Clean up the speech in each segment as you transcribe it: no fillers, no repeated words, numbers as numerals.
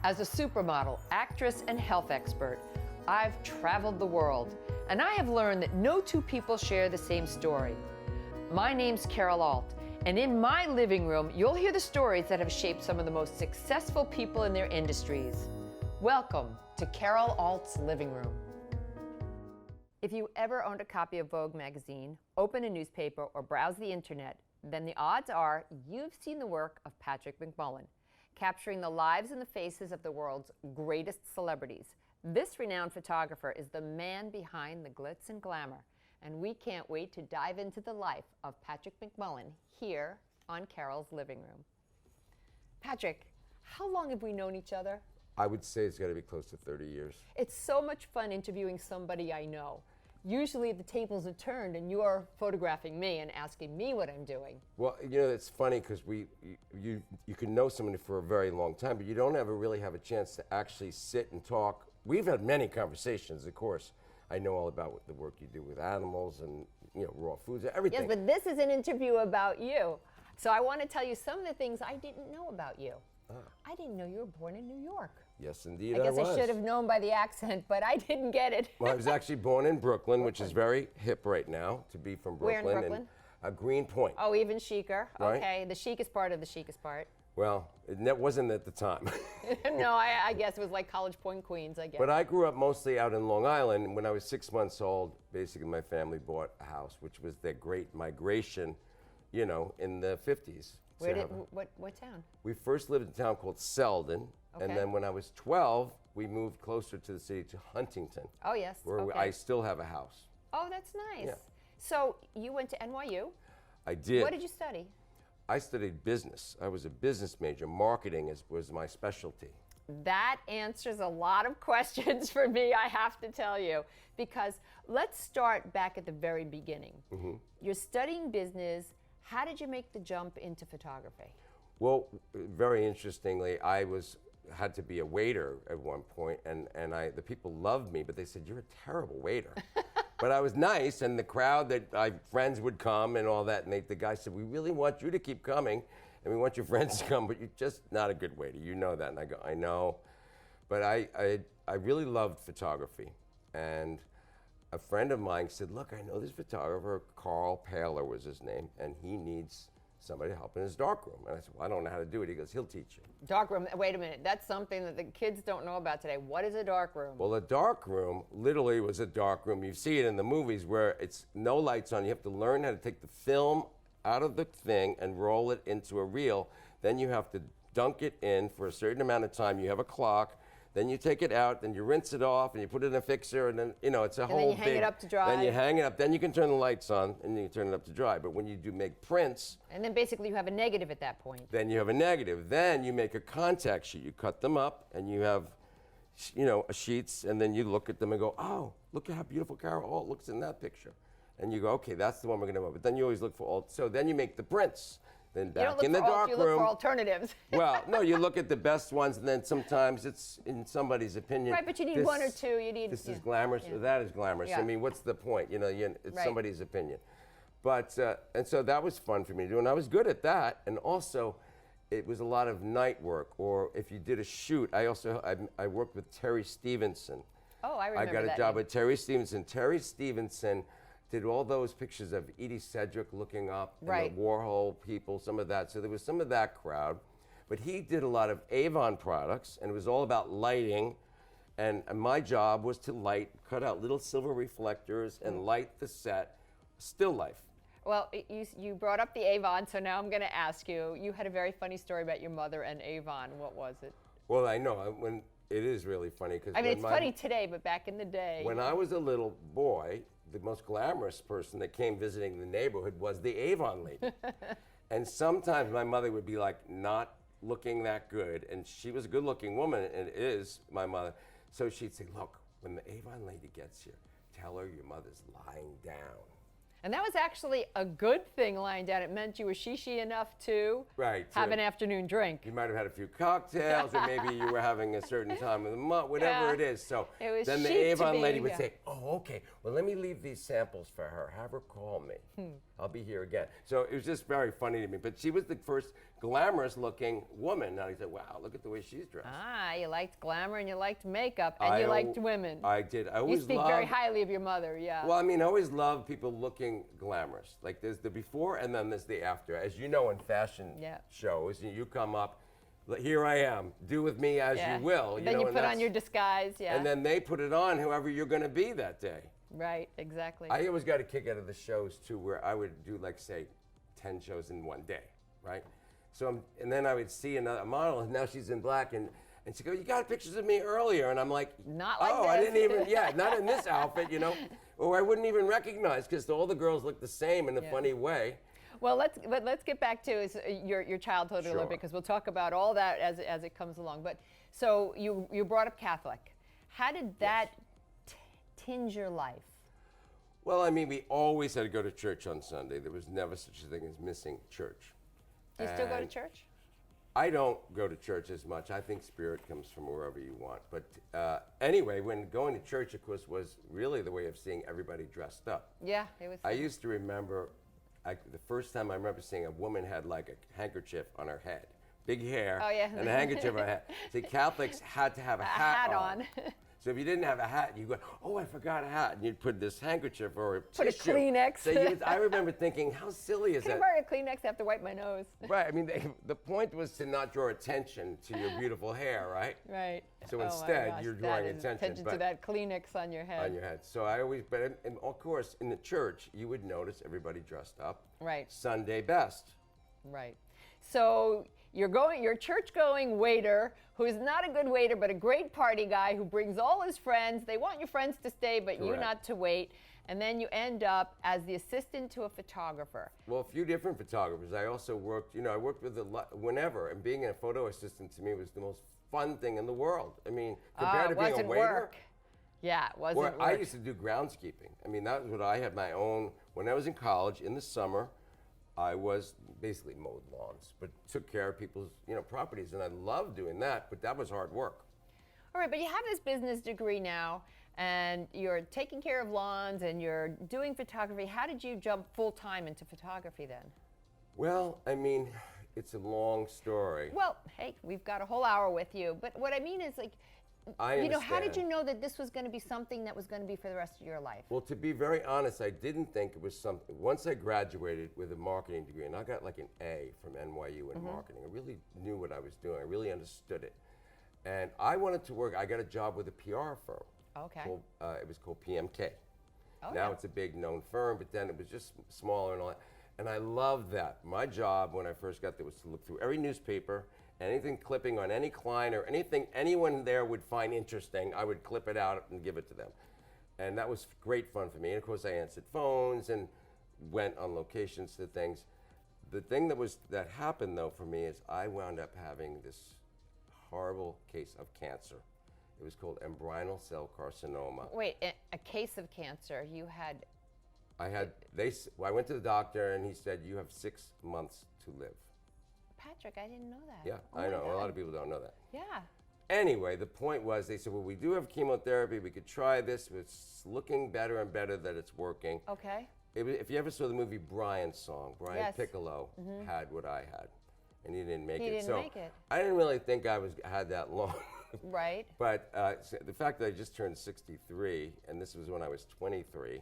As a supermodel, actress, and health expert, I've traveled the world, and I have learned that no two people share the same story. My name's Carol Alt, and in my living room, you'll hear the stories that have shaped some of the most successful people in their industries. Welcome to Carol Alt's Living Room. If you ever owned a copy of Vogue magazine, open a newspaper, or browse the internet, then the odds are you've seen the work of Patrick McMullan, capturing the lives and the faces of the world's greatest celebrities. This renowned photographer is the man behind the glitz and glamour, and we can't wait to dive into the life of Patrick McMullan here on Carol's Living Room. Patrick, how long have we known each other? I would say it's got to be close to 30 years. It's so much fun interviewing somebody I know. Usually the tables are turned and you're photographing me and asking me what I'm doing. Well, you know, it's funny because you can know somebody for a very long time, but you don't ever really have a chance to actually sit and talk. We've had many conversations, of course. I know all about the work you do with animals and, you know, raw foods, everything. Yes, but this is an interview about you. So I want to tell you some of the things I didn't know about you. I didn't know you were born in New York. Yes, indeed, I guess was. I should have known by the accent, but I didn't get it. Well, I was actually born in Brooklyn, which is very hip right now to be from Brooklyn. Where in Brooklyn? And, Greenpoint. Oh, even chicer. Right? Okay, the chicest part of the chicest part. Well, it wasn't at the time. No, I guess it was like College Point, Queens, I guess. But I grew up mostly out in Long Island. When I was 6 months old, basically my family bought a house, which was their great migration, you know, in the 50s. What town? We first lived in a town called Selden, Okay. and then when I was 12, we moved closer to the city, to Huntington, Oh, yes. where okay. I still have a house. Oh, that's nice. Yeah. So you went to NYU. I did. What did you study? I studied business. I was a business major. Marketing was my specialty. That answers a lot of questions for me, I have to tell you. Because let's start back at the very beginning. Mm-hmm. You're studying business. How did you make the jump into photography? Well, very interestingly, I had to be a waiter at one point, and the people loved me, but they said, "You're a terrible waiter." But I was nice, and the crowd that my friends would come and all that, and the guy said, "We really want you to keep coming, and we want your friends to come, but you're just not a good waiter. You know that." And I go, "I know," but I really loved photography, and a friend of mine said, "Look, I know this photographer, Carl Paler was his name, and he needs somebody to help in his darkroom." And I said, "Well, I don't know how to do it." He goes, "He'll teach you." Darkroom, wait a minute. That's something that the kids don't know about today. What is a darkroom? Well, a darkroom literally was a darkroom. You see it in the movies where it's no lights on. You have to learn how to take the film out of the thing and roll it into a reel. Then you have to dunk it in for a certain amount of time. You have a clock. Then you take it out, then you rinse it off, and you put it in a fixer, and then, you know, it's a whole then you hang it up to dry. Then you hang it up. Then you can turn the lights on, and you turn it up to dry. But when you do make prints... And then basically you have a negative at that point. Then you have a negative. Then you make a contact sheet. You cut them up, and you have, you know, sheets, and then you look at them and go, "Oh, look at how beautiful Carol Alt looks in that picture." And you go, "Okay, that's the one we're going to have." But then you always look for all. So then you make the prints. Then back in the dark room. You look for alternatives. Well, no, you look at the best ones, and then sometimes it's in somebody's opinion. Right, but you need one or two. You need. This is glamorous, or that is glamorous. Yeah. I mean, what's the point? You know, it's Right. somebody's opinion. But and so that was fun for me to do, and I was good at that. And also, it was a lot of night work. Or if you did a shoot, I worked with Terry Stevenson. Oh, I remember I got a that job name. with Terry Stevenson. Terry Stevenson did all those pictures of Edie Sedgwick looking up, Right. and the Warhol people, some of that. So there was some of that crowd. But he did a lot of Avon products, and it was all about lighting. And my job was to cut out little silver reflectors and light the set, still life. Well, you brought up the Avon, so now I'm going to ask you. You had a very funny story about your mother and Avon. What was it? Well, I know, it is really funny. Cause I mean, it's funny today, but back in the day. When I was a little boy, the most glamorous person that came visiting the neighborhood was the Avon lady. And sometimes my mother would be like not looking that good, and she was a good looking woman, and is my mother. So she'd say, "Look, when the Avon lady gets here, tell her your mother's lying down." And that was actually a good thing lying down. It meant you were shishi enough to have an afternoon drink. You might have had a few cocktails, or maybe you were having a certain time of the month, whatever it is. So then the Avon lady would say, oh, okay, well, let me leave these samples for her. Have her call me. I'll be here again. So it was just very funny to me. But she was the first glamorous looking woman. And I said, wow, look at the way she's dressed. Ah, you liked glamour and you liked makeup and you liked women. I did. I always You speak very highly of your mother, yeah. Well, I mean, I always love people looking glamorous. Like there's the before and then there's the after. As you know, in fashion shows, you come up, here I am, do with me as you will. Then you put on your disguise, and then they put it on whoever you're going to be that day. Right, exactly. I always got a kick out of the shows too, where I would do like say 10 shows in one day, right? So and then I would see another model, and now she's in black, and she goes, you got pictures of me earlier, and I'm like, not like this. I didn't even, not in this outfit, or I wouldn't even recognize because all the girls look the same in a funny way. Well, let's get back to your childhood a little bit, because we'll talk about all that as it comes along. But so you brought up Catholic. How did that tinge your life? Well, I mean, we always had to go to church on Sunday. There was never such a thing as missing church. Do you still go to church? I don't go to church as much. I think spirit comes from wherever you want. But anyway, when going to church, of course, was really the way of seeing everybody dressed up. Yeah, it was. I used to remember the first time I remember seeing a woman had like a handkerchief on her head. Big hair and a handkerchief on her head. See, Catholics had to have a hat on. So if you didn't have a hat, you go, oh, I forgot a hat. And you'd put this handkerchief or a tissue. Put a Kleenex. So I remember thinking, how silly is that? Can I borrow a Kleenex? I have to wipe my nose. Right. I mean, the point was to not draw attention to your beautiful hair, right? Right. So instead, you're drawing attention to that Kleenex on your head. On your head. So I always, but of course, in the church, you would notice everybody dressed up. Right. Sunday best. Right. So your church-going waiter, who is not a good waiter, but a great party guy who brings all his friends. They want your friends to stay, but you not to wait. And then you end up as the assistant to a photographer. Well, a few different photographers. I also worked, I worked with whenever, and being a photo assistant to me was the most fun thing in the world. I mean, compared to being a waiter. Work. Yeah, it wasn't work. I used to do groundskeeping. I mean, that was what I had my own, when I was in college in the summer, I was basically mowed lawns, but took care of people's, properties, and I loved doing that, but that was hard work. All right, but you have this business degree now, and you're taking care of lawns, and you're doing photography. How did you jump full-time into photography then? Well, I mean, it's a long story. Well, hey, we've got a whole hour with you, but what I mean is, like, how did you know that this was going to be something that was going to be for the rest of your life? Well, to be very honest, I didn't think it was something. Once I graduated with a marketing degree, and I got like an A from NYU in marketing, I really knew what I was doing. I really understood it. And I wanted to work, I got a job with a PR firm. Okay. It was called PMK. Oh, now it's a big known firm, but then it was just smaller and all that. And I loved that. My job when I first got there was to look through every newspaper, anything clipping on any client or anything anyone there would find interesting, I would clip it out and give it to them. And that was great fun for me. And of course I answered phones and went on locations to things. The thing that happened though for me is I wound up having this horrible case of cancer. It was called embryonal cell carcinoma. Wait, a case of cancer. You had... I went to the doctor and he said, you have 6 months to live. Patrick, I didn't know that. Yeah, I know. A lot of people don't know that. Yeah. Anyway, the point was, they said, well, we do have chemotherapy. We could try this. It's looking better and better that it's working. Okay. If you ever saw the movie Brian's Song, Brian Piccolo had what I had, and he didn't make it. He didn't make it. I didn't really think I had that long. Right. But the fact that I just turned 63, and this was when I was 23,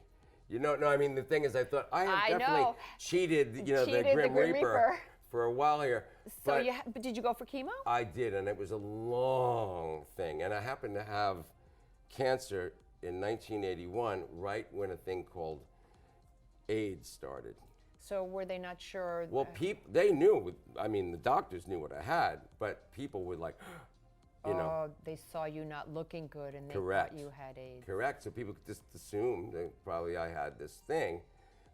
I mean, the thing is, I thought I have definitely cheated, the Grim Reaper for a while here. So but did you go for chemo? I did, and it was a long thing. And I happened to have cancer in 1981, right when a thing called AIDS started. So were they not sure? Well, they knew. I mean, the doctors knew what I had, but people were like, they saw you not looking good, and they Correct. thought you had AIDS. Correct. So people just assumed that probably I had this thing.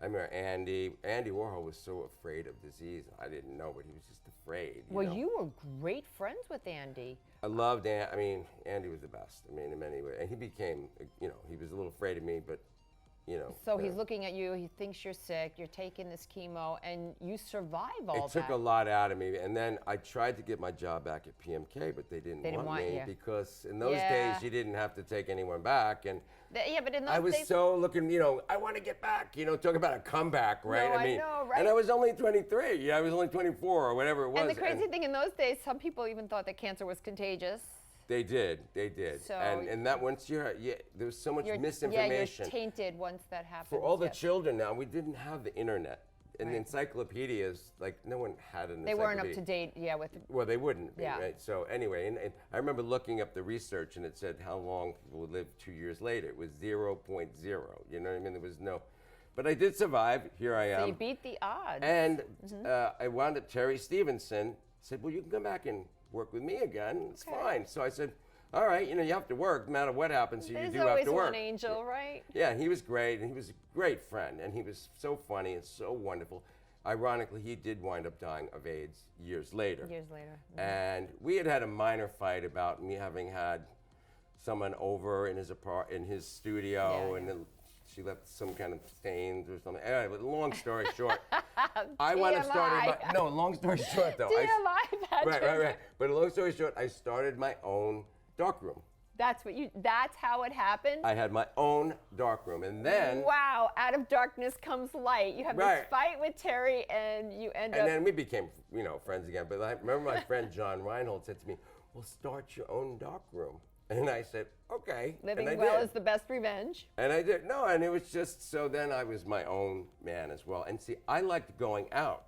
I remember Andy Warhol was so afraid of disease. I didn't know, but he was just afraid. Well, you were great friends with Andy. I loved Andy. I mean, Andy was the best. I mean, in many ways. And he became, he was a little afraid of me, but So he's looking at you, he thinks you're sick, you're taking this chemo, and you survive all that. It took a lot out of me. And then I tried to get my job back at PMK, but they didn't want me you. because in those days you didn't have to take anyone back. And but in those I was days, so looking, I want to get back, talk about a comeback, right? No, I know, right? And I was only 23, I was only 24 or whatever it was. And the crazy thing in those days, some people even thought that cancer was contagious. They did. So, and that once there was so much misinformation. Yeah, you're tainted once that happens. For all the children now, we didn't have the internet. And the encyclopedias, like no one had an encyclopedia. They weren't up to date, with. Well, they wouldn't be, Yeah. right? So anyway, and I remember looking up the research and it said how long people would live 2 years later. It was 0.0, you know what I mean? There was no, but I did survive. Here I am. So you beat the odds. And I wound up, Terry Stevenson said, well, you can come back and work with me again. It's fine. So I said, all right, you have to work no matter what happens, so you do have to work. There's always one angel, right? Yeah, he was great, and he was a great friend, and he was so funny and so wonderful. Ironically, he did wind up dying of AIDS years later. And we had a minor fight about me having had someone over in his studio, and then she left some kind of stains or something. Anyway, but long story short, I wound up starting long story short though. TMI, Patrick. Right. But long story short, I started my own darkroom. That's how it happened? I had my own darkroom, and then... Wow, out of darkness comes light. You have this fight with Terry, and you end up... And then we became, friends again. But I remember my friend John Reinhold said to me, well, start your own darkroom. And I said, okay. Living well is the best revenge. And I did. No, and it was just, so then I was my own man as well. And see, I liked going out.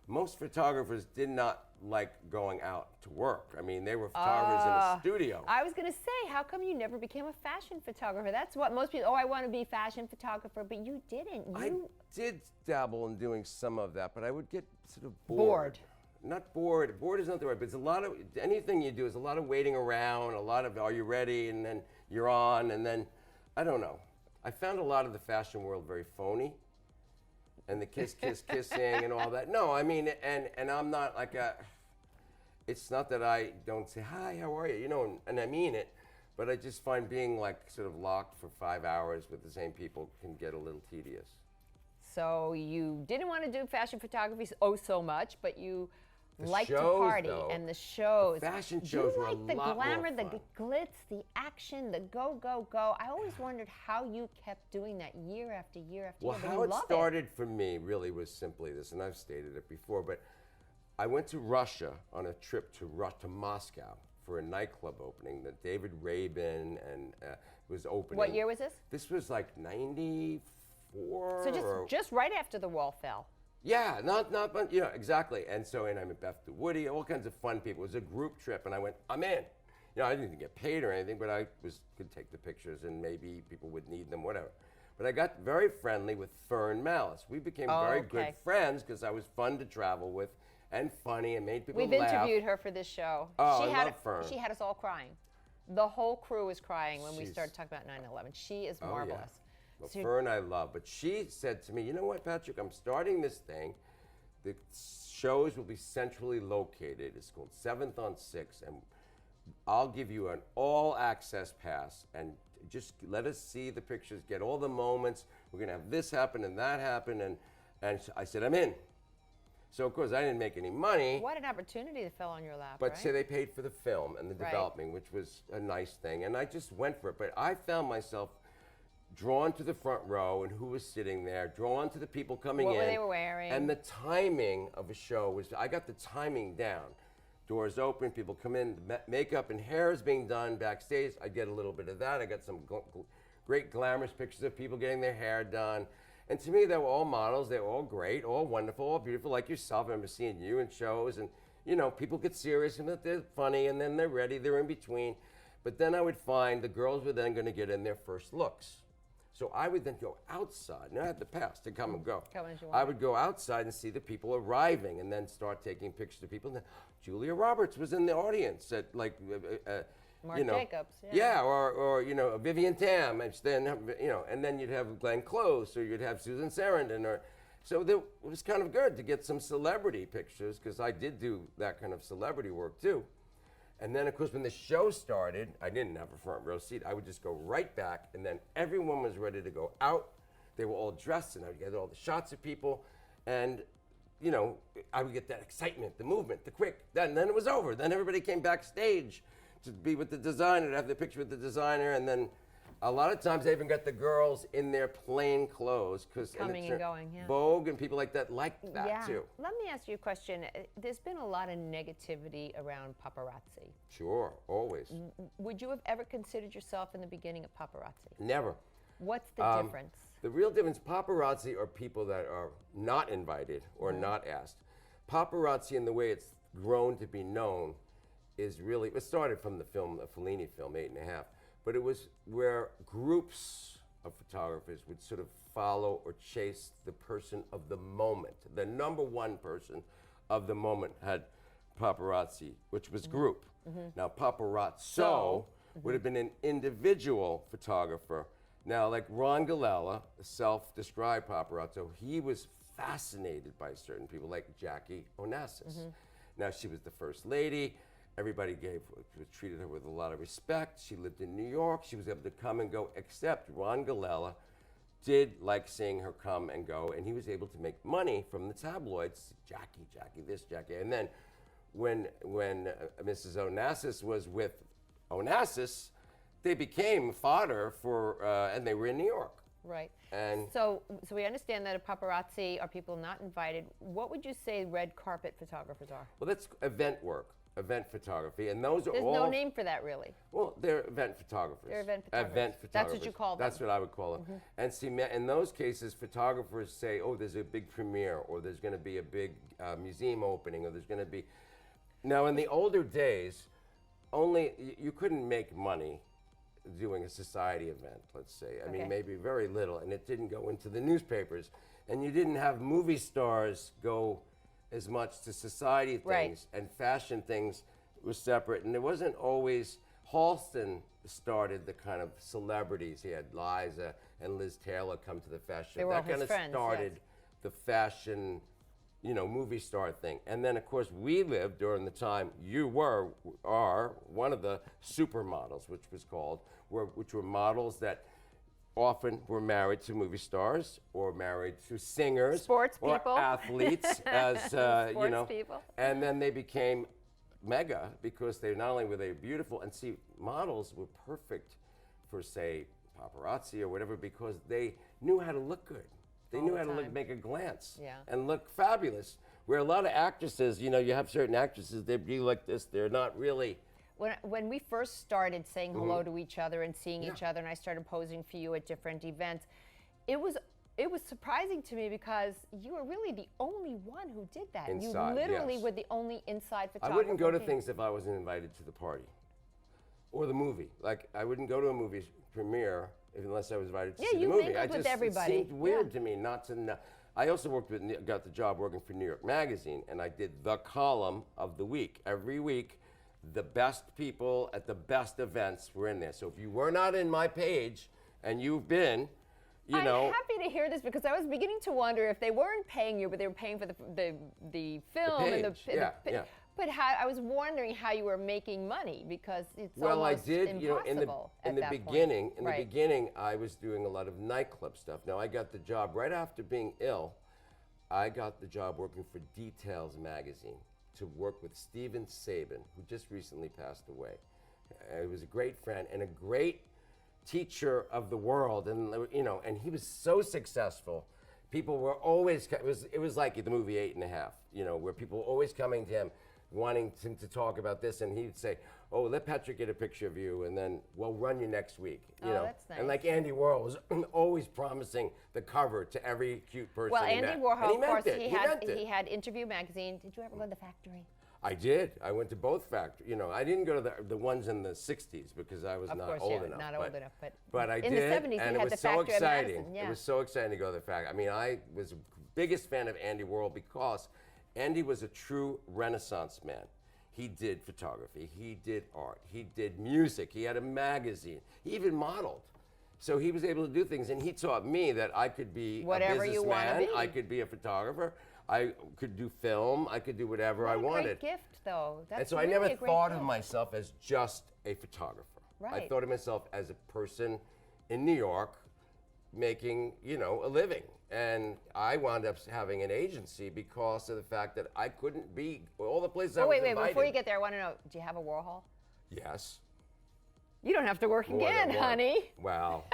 Most photographers did not like going out to work. I mean, they were photographers in a studio. I was going to say, how come you never became a fashion photographer? That's what most people, I want to be a fashion photographer, but you didn't. I did dabble in doing some of that, but I would get sort of bored. Not bored. Bored is not the right, but it's a lot of, anything you do is a lot of waiting around, a lot of, are you ready? And then you're on, and then, I don't know. I found a lot of the fashion world very phony. And the kissing and all that. No, I mean, and I'm not like it's not that I don't say, hi, how are you? And I mean it, but I just find being like sort of locked for 5 hours with the same people can get a little tedious. So you didn't want to do fashion photography so much, but you like to shows, party though, and the shows. The fashion shows were a lot more fun. Do you like the glamour, the glitz, the action, the go, go, go? I always wondered how you kept doing that year after year after year. Well, how it started for me really was simply this, and I've stated it before, but I went to Russia on a trip to Moscow for a nightclub opening that David Rabin and was opening. What year was this? This was like 94. So just right after the wall fell. Yeah, exactly. And I met Beth DeWoody, all kinds of fun people. It was a group trip, and I went, I'm in. I didn't get paid or anything, but I could take the pictures, and maybe people would need them, whatever. But I got very friendly with Fern Malice. We became very good friends because I was fun to travel with and funny and made people laugh. We've interviewed her for this show. Oh, I love Fern. She had us all crying. The whole crew was crying when we started talking about 9/11. She is marvelous. Yeah. Well, Fern I love, but she said to me, you know what, Patrick, I'm starting this thing. The shows will be centrally located. It's called 7th on 6th, and I'll give you an all-access pass, and just let us see the pictures, get all the moments. We're going to have this happen and that happen, and I said, I'm in. So, of course, I didn't make any money. What an opportunity that fell on your lap, But say they paid for the film and the development, which was a nice thing, and I just went for it. But I found myself drawn to the front row and who was sitting there, drawn to the people coming in. What they were wearing. And the timing of a show was, I got the timing down. Doors open, people come in, makeup and hair is being done backstage. I get a little bit of that. I got some great glamorous pictures of people getting their hair done. And to me, they were all models. They were all great, all wonderful, all beautiful, like yourself. I remember seeing you in shows, and people get serious and they're funny, and then they're ready, they're in between. But then I would find the girls were then going to get in their first looks. So I would then go outside, and I had the pass to come and go. Come as you I want. would go outside and see the people arriving, and then start taking pictures of people. And then Julia Roberts was in the audience at Marc Jacobs. Yeah, or Vivian Tam, and then and then you'd have Glenn Close, or you'd have Susan Sarandon, so it was kind of good to get some celebrity pictures because I did do that kind of celebrity work too. And then, of course, when the show started, I didn't have a front row seat. I would just go right back, and then everyone was ready to go out they were all dressed, and I would get all the shots of people, and you know, I would get that excitement, the movement, the quick. Then it was over. Then everybody came backstage to be with the designer, to have the picture with the designer, and then a lot of times they even got the girls in their plain clothes because Coming and going, yeah. Vogue and people like that liked that too. Let me ask you a question. There's been a lot of negativity around paparazzi. Sure, always. Would you have ever considered yourself in the beginning a paparazzi? Never. What's the difference? The real difference, paparazzi are people that are not invited or not asked. Paparazzi, in the way it's grown to be known, is really, it started from the film, the Fellini film, 8½, but it was where groups of photographers would sort of follow or chase the person of the moment. The number one person of the moment had paparazzi, which was group. Now, paparazzo would have been an individual photographer. Now, like Ron Galella, a self-described paparazzo, he was fascinated by certain people, like Jackie Onassis. Now, she was the first lady. Everybody treated her with a lot of respect. She lived in New York. She was able to come and go, except Ron Galella did like seeing her come and go, and he was able to make money from the tabloids. Jackie, this, Jackie. And then when Mrs. Onassis was with Onassis, they became fodder for, and they were in New York. Right. And so we understand that a paparazzi are people not invited. What would you say red carpet photographers are? Well, that's event work. Event photography, and those are There's all. no name for that, really. Well, they're event photographers. They're event photographers. Event photographers. That's what you call them. That's what I would call them. And see, in those cases, photographers say, "Oh, there's a big premiere, or there's going to be a big museum opening, or there's going to be." Now, in the older days, you couldn't make money doing a society event. Let's say, I mean, maybe very little, and it didn't go into the newspapers, and you didn't have movie stars go as much to society things, and fashion things was separate. And it wasn't always, Halston started the kind of celebrities. He had Liza and Liz Taylor come to the fashion. They were that all his kind of friends, started the fashion, movie star thing. And then of course we lived during the time you are one of the supermodels, which was called, which were models that often were married to movie stars or married to singers, sports or people, athletes, as sports people. And then they became mega because they not only were they beautiful, and see, models were perfect for, say, paparazzi or whatever, because they knew how to look good. They knew how to make a glance and look fabulous. Where a lot of actresses, you have certain actresses, they be like this. They're not really. When we first started saying hello to each other and seeing each other, and I started posing for you at different events, it was surprising to me because you were really the only one who did that. Inside, you literally yes. were the only inside photographer. I wouldn't go to things if I wasn't invited to the party or the movie. Like, I wouldn't go to a movie premiere unless I was invited to see the movie. Mingled with everybody. It seemed weird to me not to know. I also got the job working for New York Magazine, and I did the column of the week. Every week, the best people at the best events were in there. So if you were not in my page, and you've been, I'm happy to hear this because I was beginning to wonder if they weren't paying you, but they were paying for the film page, and the But I was wondering how you were making money because it's almost impossible in the beginning, I was doing a lot of nightclub stuff. Now, I got the job right after being ill. I got the job working for Details magazine to work with Steven Sabin, who just recently passed away. He was a great friend and a great teacher of the world, and and he was so successful. People were always, it was like the movie 8½, where people were always coming to him, wanting him to talk about this, and he'd say, "Oh, let Patrick get a picture of you, and then we'll run you next week." That's nice. And like Andy Warhol was always promising the cover to every cute person. Well, he Andy met. Warhol, And he of meant course, it. he had Interview magazine. Did you ever go to the factory? I did. I went to both factories. I didn't go to the ones in the '60s because I was not old enough. Not old enough, but I in did, the '70s, and they it had the was so factory at exciting. Madison. Yeah. It was so exciting to go to the factory. I mean, I was the biggest fan of Andy Warhol because Andy was a true Renaissance man. He did photography. He did art. He did music. He had a magazine. He even modeled. So he was able to do things, and he taught me that I could be whatever a businessman. you want to be. I could be a photographer. I could do film. I could do whatever I wanted. What a great gift, though. That's And so really I never a great thought gift. of myself as just a photographer. I Right. thought of myself as a person in New York making, you know, a living. And I wound up having an agency because of the fact that I couldn't be all the places I was wait, invited. before you get there, I want to know, do you have a Warhol? Yes. You don't have to work More again, than one. honey. Well,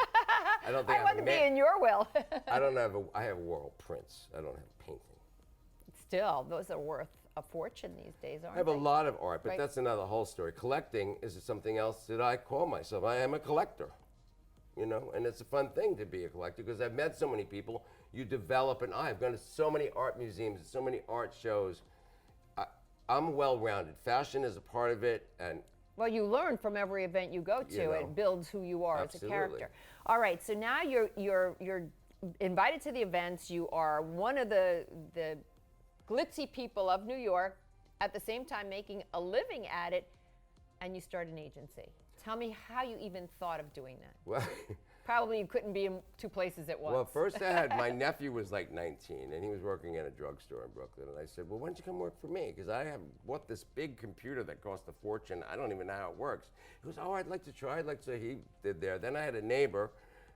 I don't think I want to be in your will. I don't have I have Warhol prints. I don't have painting. Still, those are worth a fortune these days, aren't I have they? a lot of art, but Right. that's another whole story. Collecting is something else that I call myself. I am a collector, you know, and it's a fun thing to be a collector because I've met so many people. You develop an eye. I've gone to so many art museums, so many art shows. I'm well-rounded. Fashion is a part of it, and Well, you learn from every event you go to. You know. It builds who you are as a Absolutely. character. All right, so now you're invited to the events. You are one of the glitzy people of New York, at the same time making a living at it, and you start an agency. Tell me how you even thought of doing that. well, Probably you couldn't be in two places at once. well, first I had my nephew was like 19, and he was working at a drugstore in Brooklyn, and I said, well, why don't you come work for me? Because I have bought this big computer that cost a fortune. I don't even know how it works. He goes, oh, I'd like to try. I'd like to. He did there. Then I had a neighbor.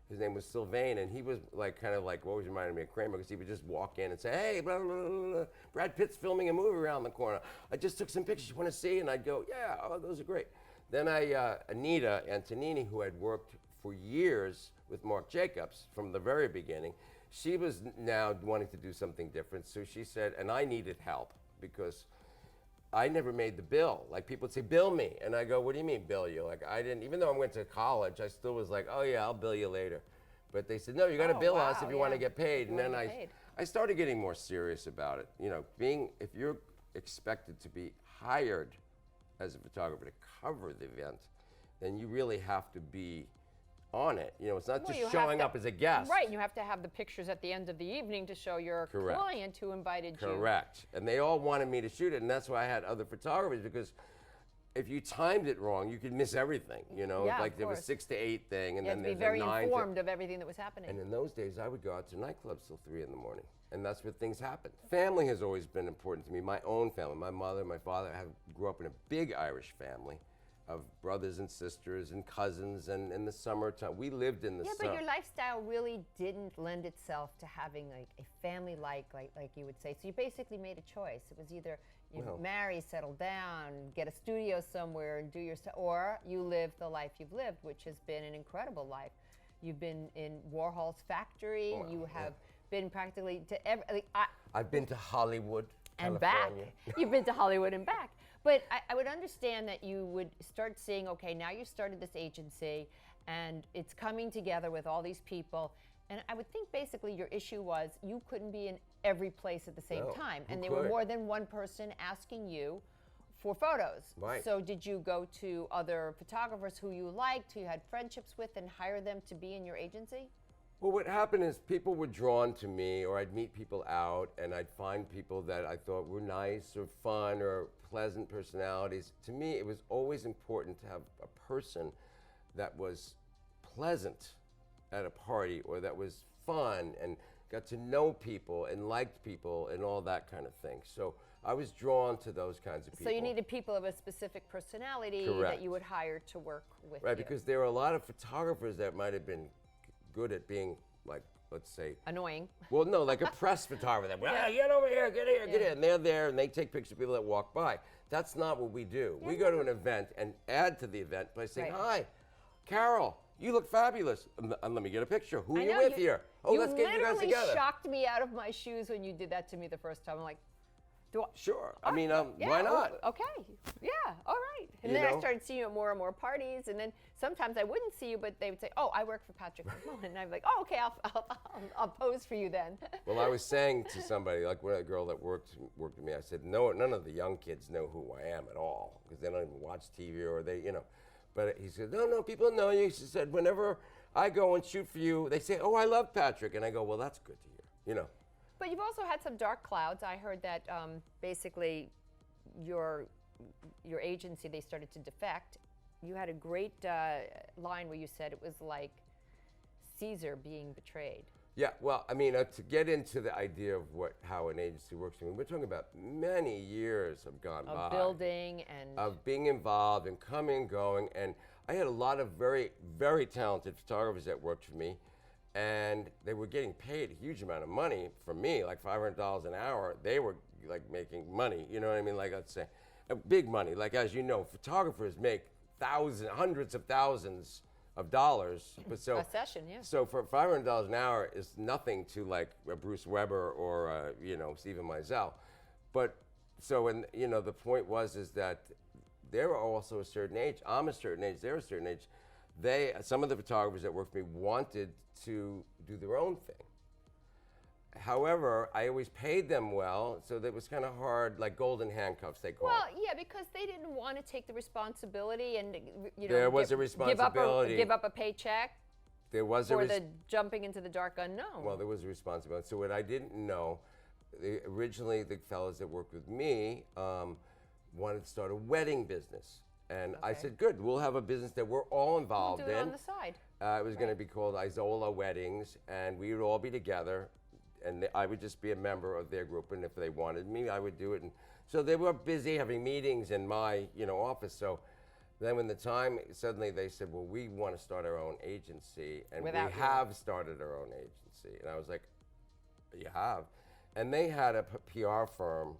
His name was Sylvain, and he was like kind of like always reminded me of Kramer because he would just walk in and say, hey, blah, blah, blah, blah. Brad Pitt's filming a movie around the corner. I just took some pictures. You want to see? And I'd go, yeah, oh, those are great. Then Anita Antonini, who had worked for years with Marc Jacobs from the very beginning, she was now wanting to do something different. So she said, and I needed help because I never made the bill. Like people would say, bill me. And I go, what do you mean bill you? Like I didn't, even though I went to college, I still was like, oh yeah, I'll bill you later. But they said, no, you got to bill us if you want to get paid. And then I started getting more serious about it. You know, if you're expected to be hired as a photographer to cover the event, then you really have to be on it. You know, it's not Well, you just have showing to- up as a guest. Right, and you have to have the pictures at the end of the evening to show your Correct. client who invited you. Correct. And they all wanted me to shoot it, and that's why I had other photographers, because if you timed it wrong, you could miss everything. You know, Yeah, like of there was course. 6 to 8 thing, and You have then to be there's very a 9 informed of everything that was happening. And in those days, I would go out to nightclubs till 3 in the morning, and that's where things happened. Family has always been important to me. My own family, my mother, my father, grew up in a big Irish family of brothers and sisters and cousins, and in the summertime, we lived in the Yeah, sun. but your lifestyle really didn't lend itself to having like a family like you would say. So you basically made a choice. It was either you marry, settle down, get a studio somewhere and do your stuff, or you live the life you've lived, which has been an incredible life. You've been in Warhol's factory. You have been practically to every. I've been to Hollywood, And California. back. You've been to Hollywood and back. But I would understand that you would start seeing, okay, now you started this agency and it's coming together with all these people. And I would think basically your issue was you couldn't be in every place at the same No, time. who And there were could? more than one person asking you for photos. Right. So did you go to other photographers who you liked, who you had friendships with, and hire them to be in your agency? Well, what happened is people were drawn to me, or I'd meet people out, and I'd find people that I thought were nice or fun or pleasant personalities. To me, it was always important to have a person that was pleasant at a party, or that was fun and got to know people and liked people and all that kind of thing. So I was drawn to those kinds of people. So you needed people of a specific personality Correct. that you would hire to work with Right, you. because there were a lot of photographers that might have been good at being, like, let's say, Annoying. well, no, like a press photographer that, well, get over here, get here, get here. And they're there and they take pictures of people that walk by. That's not what we do. We go to an event and add to the event by saying, Right. hi, Carol, you look fabulous. And let me get a picture. Who are I you know, with here? Oh, let's get you guys literally together. shocked me out of my shoes when you did that to me the first time. I'm like, do I? Sure. I mean, Yeah, why not? Okay. Yeah. All right. And You then I know? started seeing you at more and more parties, and then sometimes I wouldn't see you, but they would say, "Oh, I work for Patrick McMullan," and I'm like, "Oh, okay, I'll pose for you then." Well, I was saying to somebody, like one girl that worked with me, I said, no, none of the young kids know who I am at all because they don't even watch TV or they, you know. But he said, no, people know you. He said, whenever I go and shoot for you, they say, oh, I love Patrick. And I go, well, that's good to hear, you know. But you've also had some dark clouds. I heard that basically your agency, they started to defect. You had a great line where you said it was like Caesar being betrayed. Yeah, well, I mean, to get into the idea of how an agency works, I mean, we're talking about many years have gone by. Of building and... Of being involved and coming and going. And I had a lot of very, very talented photographers that worked for me. and they were getting paid a huge amount of money from me, like $500 an hour. They were like making money, you know what I mean? Like, let's say, big money. Like, as you know, photographers make hundreds of thousands of dollars. But so A session, yeah. So for $500 an hour is nothing to like a Bruce Weber or Stephen Meisel. But so, and the point is that they're also a certain age. I'm a certain age. They're a certain age. Some of the photographers that worked for me wanted to do their own thing. However, I always paid them well, so that was kind of hard, like golden handcuffs, they call Well, it. yeah, because they didn't want to take the responsibility and There was a responsibility. give up a paycheck There was for the jumping into the dark unknown. Well, there was a responsibility. So what I didn't know, originally the fellows that worked with me wanted to start a wedding business. And I said, good, we'll have a business that we're all involved we'll do it in. on the side. It was going to be called Isola Weddings, and we would all be together, and I would just be a member of their group, and if they wanted me, I would do it. And so they were busy having meetings in my office. So then when the time, suddenly they said, well, we want to start our own agency, and we have started our own agency. And I was like, you have? And they had a PR firm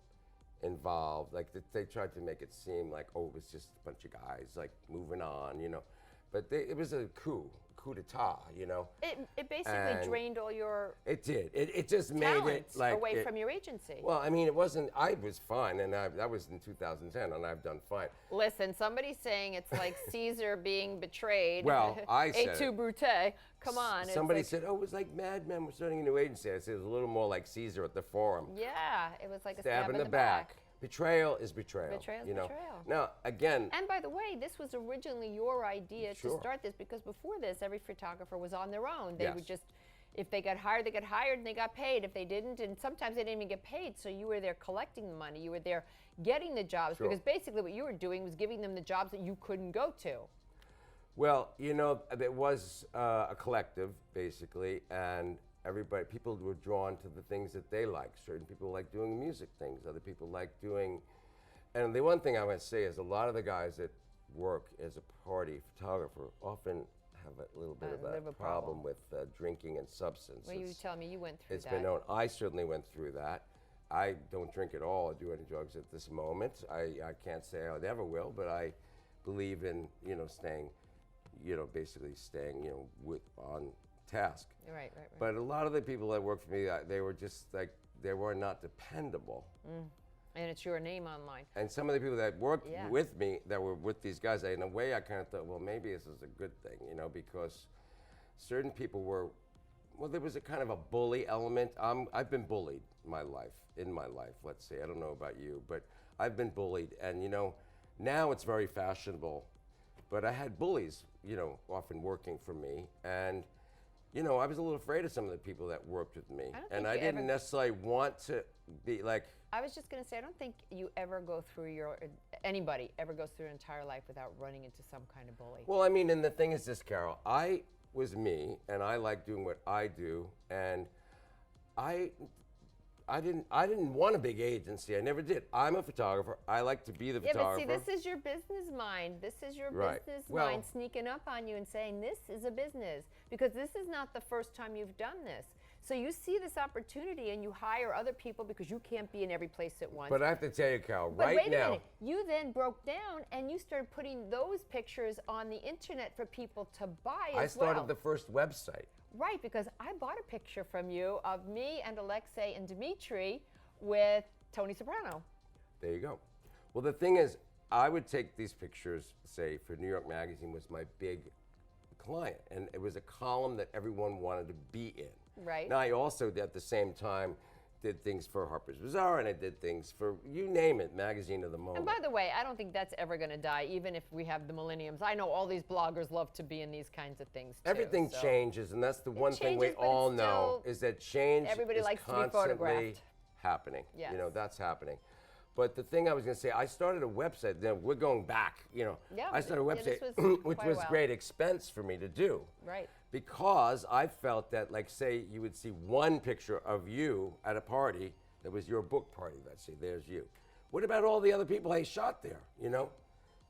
involved. Like they tried to make it seem like, oh, it was just a bunch of guys like moving on, But it was a coup d'etat, It basically And drained all your It did. It just made talent it like away from your agency. Well, I mean, it wasn't. I was fine, and that was in 2010, and I've done fine. Listen, somebody's saying it's like Caesar being betrayed. Well, I said Et tu, Brute. Come on. Somebody said, oh, it was like Mad Men. We're starting a new agency. I said it was a little more like Caesar at the Forum. Yeah, it was like a Stab in the back. Betrayal is betrayal. Betrayal is betrayal. Now, again. And by the way, this was originally your idea to start this, because before this, every photographer was on their own. They would just, if they got hired, they got hired and they got paid. If they didn't, and sometimes they didn't even get paid, so you were there collecting the money. You were there getting the jobs, because basically what you were doing was giving them the jobs that you couldn't go to. Well, it was a collective, basically, and people were drawn to the things that they like. Certain people like doing music things, other people like doing, and the one thing I would say is a lot of the guys that work as a party photographer often have a little bit of a problem with drinking and substances. Well, you tell me you went through It's that. been known. I certainly went through that. I don't drink at all or do any drugs at this moment. I can't say I never will, but I believe in, staying, basically staying, on task. Right. But a lot of the people that worked for me, they were just like, they were not dependable. And it's your name online. And some of the people that worked with me, that were with these guys, in a way I kind of thought, well, maybe this is a good thing, because certain people were, well, there was a kind of a bully element. I've been bullied in my life, let's say. I don't know about you, but I've been bullied. And, now it's very fashionable. But I had bullies, often working for me. And, I was a little afraid of some of the people that worked with me. I didn't necessarily want to be like. I was just going to say, I don't think anybody ever goes through an entire life without running into some kind of bully. Well, I mean, and the thing is this, Carol, I was me, and I like doing what I do, and I didn't want a big agency. I never did. I'm a photographer. I like to be the photographer. Yeah, but see, this is your business mind. This is your business mind sneaking up on you and saying, this is a business. Because this is not the first time you've done this. So you see this opportunity and you hire other people because you can't be in every place at once. But I have to tell you, Carol, but right wait now. a minute. You then broke down and you started putting those pictures on the internet for people to buy as well. I started the first website. Right, because I bought a picture from you of me and Alexei and Dimitri with Tony Soprano. There you go. Well, the thing is, I would take these pictures, say, for New York Magazine was my big client, and it was a column that everyone wanted to be in. Right. Now, I also, at the same time, did things for Harper's Bazaar, and I did things for, you name it, Magazine of the Moment. And by the way, I don't think that's ever going to die, even if we have the millenniums. I know all these bloggers love to be in these kinds of things, too. Everything changes, and that's the one thing we all know, is that change is likes to be constantly photographed. happening. Yes. That's happening. But the thing I was going to say, I started a website. We're going back. Yeah, I started a website, which was great expense for me to do. Right. Because I felt that, like, say, you would see one picture of you at a party that was your book party. Let's see, there's you. What about all the other people I shot there?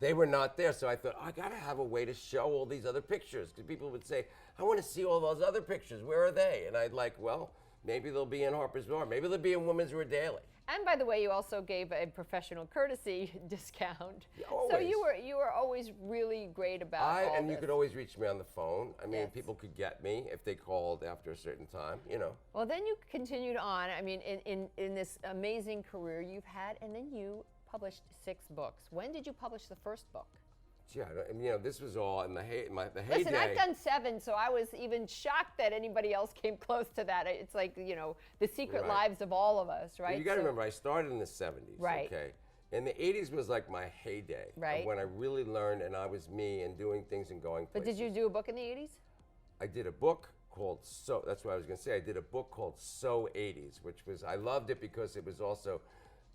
they were not there. So I thought, I got to have a way to show all these other pictures. Because people would say, I want to see all those other pictures. Where are they? And I'd like, well, maybe they'll be in Harper's Bazaar. Maybe they'll be in Women's Wear Daily. And by the way, you also gave a professional courtesy discount. Always. So you were always really great about all And this. you could always reach me on the phone. I mean, Yes. people could get me if they called after a certain time, you know. Well, then you continued on. I mean, in this amazing career you've had, and then you published 6 books. When did you publish the first book? Yeah, and, you know, this was all in the heyday. Listen, I've done 7, so I was even shocked that anybody else came close to that. It's like, you know, the secret Right. lives of all of us, right? You got to So- remember, I started in the 70s. Right. Okay. And the 80s was like my heyday. of Right. when I really learned and I was me and doing things and going But places. did you do a book in the 80s? I did a book called that's what I was going to say. I did a book called So 80s, which was, I loved it because it was also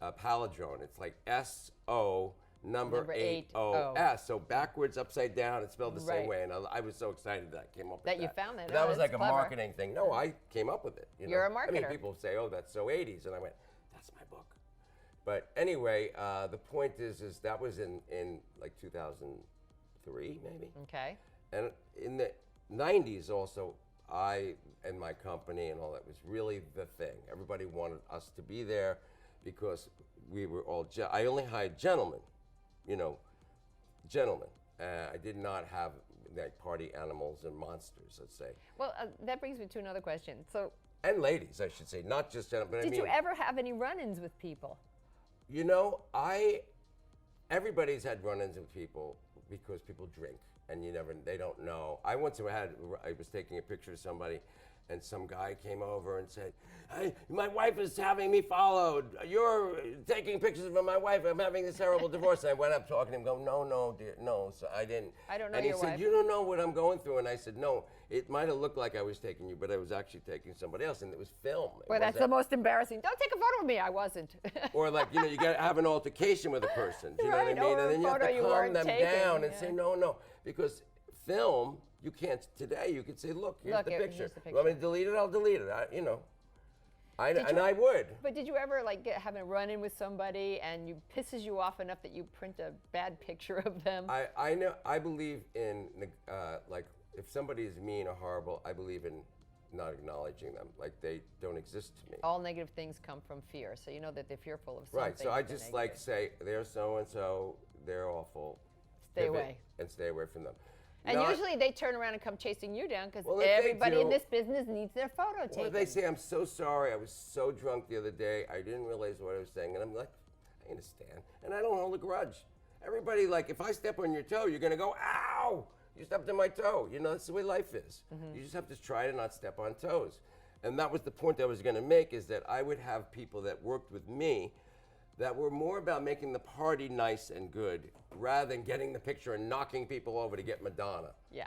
a palindrome. It's like S-O number 8-O-S. So backwards, upside down, it's spelled the Right. same way. And I was so excited that I came up with That that. you found that. But that Oh, was that's like clever. a marketing thing. No, I came up with it. You You're know? a I mean, marketer. people say, oh, that's So 80s. And I went, that's my book. But anyway, the point is that was in like 2003, maybe. Okay. And in the 90s also, I and my company and all that was really the thing. Everybody wanted us to be there because we were all, I only hired gentlemen, you know, gentlemen. I did not have like party animals and monsters, let's say. Well, that brings me to another question. So, And ladies, I should say, not just gentlemen. did you ever have any run-ins with people? You know, everybody's had run-ins with people because people drink and they don't know. I once I was taking a picture of somebody and some guy came over and said, hey, my wife is having me followed. You're taking pictures of my wife. I'm having this terrible divorce. And I went up talking to him, going, no, dear, no. So I didn't. I don't know and your he said, wife. you don't know what I'm going through. And I said, no, it might have looked like I was taking you, but I was actually taking somebody else. And it was film. Well, that's the most embarrassing. Don't take a photo of me. I wasn't. Or like, you know, you got to have an altercation with a person. Do you know Right, what I mean? or And a then you have photo to you calm weren't them taking, down and yeah. say, no. Because film, you can't, today you could say, look, here's the picture. here's the You want me picture. to delete it? I'll delete it. I you- I would. But did you ever have a run-in with somebody and you pisses you off enough that you print a bad picture of them? I know. I believe in like if somebody is mean or horrible, I believe in not acknowledging them, like they don't exist to me. All negative things come from fear, so you know that they're fearful of something. Right. So I they're just like negative. say they're so and so, they're awful. Stay pivot away. and stay away from them. And Not- usually they turn around and come chasing you down because Well, if they everybody in do- this business needs their photo taken. Well, they say, I'm so sorry. I was so drunk the other day. I didn't realize what I was saying. And I'm like, I understand. And I don't hold a grudge. Everybody, like, if I step on your toe, you're going to go, ow! You stepped on my toe. You know, that's the way life is. You just have to try to not step on toes. And that was the point I was going to make, is that I would have people that worked with me that were more about making the party nice and good rather than getting the picture and knocking people over to get Madonna. Yeah.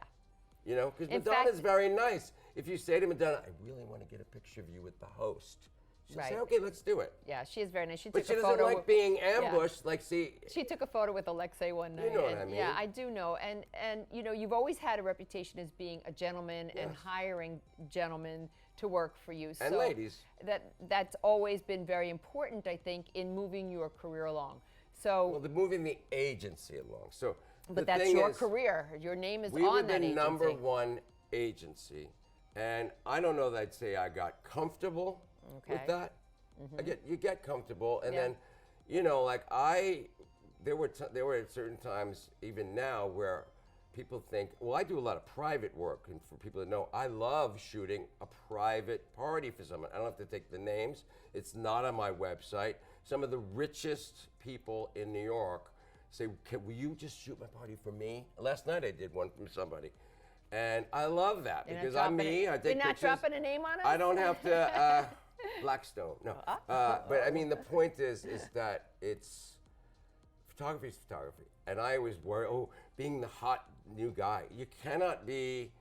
You know, because In Madonna's fact- very nice. If you say to Madonna, I really want to get a picture of you with the host, she'll Right. say, okay, let's do it. Yeah, she is very nice. She But took she a doesn't photo. like being ambushed. Like, see, She took a photo with Alexei one night. know what and I mean. Yeah, I do know. And you know, you've always had a reputation as being a gentleman and Yes. hiring gentlemen to work for you. And so ladies. That's always been very important, I think, in moving your career along. So, well, they're moving the agency along. So, but the that's thing your is, career. Your name is we on were that the agency. number one agency, and I don't know that I'd say I got comfortable with Okay. that. You get comfortable, and Yeah. then, you know, like there were at certain times, even now, where people think, well, I do a lot of private work, and for people to know, I love shooting a private party for someone. I don't have to take the names. It's not on my website. Some of the richest people in New York say, will you just shoot my party for me? Last night I did one from somebody. And I love that You're not because I'm dropping me. it- I take You're not pictures. dropping a name on us? I don't have to, Blackstone, no. But I mean, the point is that photography is photography. And I always worry, being the hot new guy. You cannot be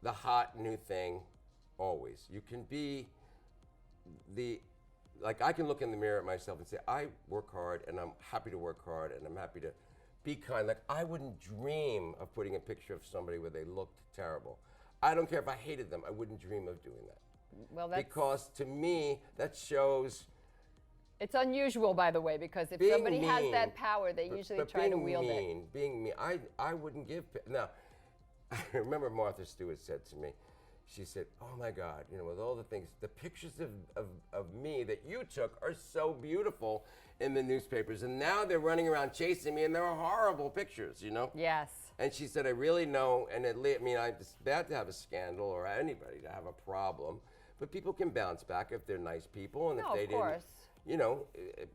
the hot new thing always. You can be I can look in the mirror at myself and say, I work hard and I'm happy to work hard and I'm happy to be kind. Like, I wouldn't dream of putting a picture of somebody where they looked terrible. I don't care if I hated them, I wouldn't dream of doing that. Well, that's Because to me, that shows It's unusual, by the way, because if Being somebody has mean, that power, they usually but try to wield being mean, I wouldn't give. Now, I remember Martha Stewart said to me, she said, "Oh my God, you know, with all the things, the pictures of me that you took are so beautiful in the newspapers, and now they're running around chasing me, and they're horrible pictures, you know." it. Yes. And she said, "I really know, and it's bad to have a scandal or anybody to have a problem, but people can bounce back if they're nice people, and No, if they of didn't, course. you know,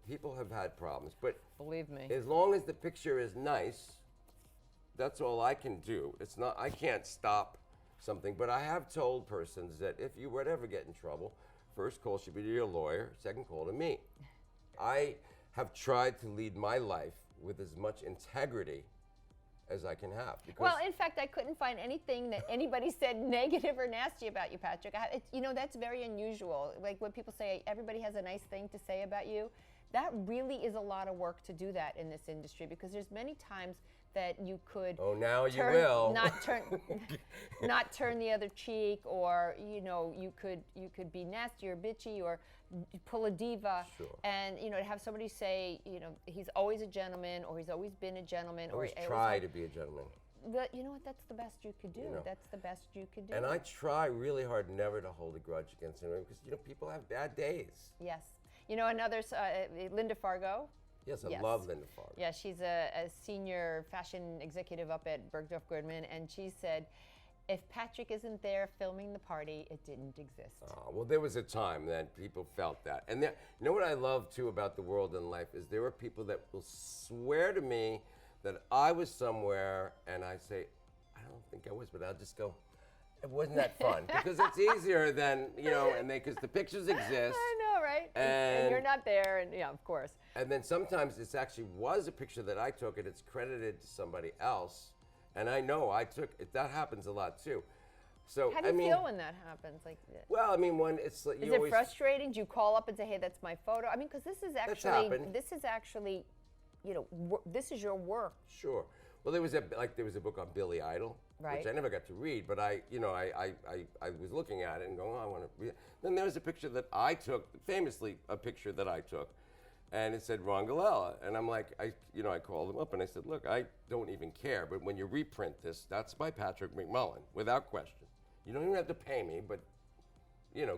people have had problems, but." Believe me. As long as the picture is nice, that's all I can do. It's not, I can't stop something, but I have told persons that if you were to ever get in trouble, first call should be to your lawyer, second call to me. I have tried to lead my life with as much integrity as I can have. Well, in fact, I couldn't find anything that anybody said negative or nasty about you, Patrick. That's very unusual. Like when people say everybody has a nice thing to say about you, that really is a lot of work to do that in this industry, because there's many times that you could now you will not turn the other cheek, or you could be nasty or bitchy or pull a diva. Sure. And to have somebody say he's always a gentleman, or he's always been a gentleman, I always try to be a gentleman. But you know what? That's the best you could do. That's the best you could do. And I try really hard never to hold a grudge against anyone, because people have bad days. Yes. Another Linda Fargo. Yes, I love Linda Fargo. Yeah, she's a senior fashion executive up at Bergdorf Goodman, and she said, if Patrick isn't there filming the party, it didn't exist. Well, there was a time that people felt that. And you know what I love, too, about the world and life is there are people that will swear to me that I was somewhere, and I say, I don't think I was, but I'll just go, it wasn't that fun. Because it's easier than, because the pictures exist. I know, right? And you're not there, and yeah, of course. And then sometimes this actually was a picture that I took, and it's credited to somebody else. And I know I took it. That happens a lot too. So how do you feel when that happens? Well, when it's like is it frustrating? Do you call up and say, "Hey, that's my photo"? Because this is actually this is your work. Sure. Well, there was a book on Billy Idol, right, which I never got to read, but I was looking at it and going, oh, I want to read it. Then there was a picture that I took, famously a picture that I took, and it said Ron Galella, and I'm like, I called him up and I said, look, I don't even care, but when you reprint this, that's by Patrick McMullan, without question. You don't even have to pay me, but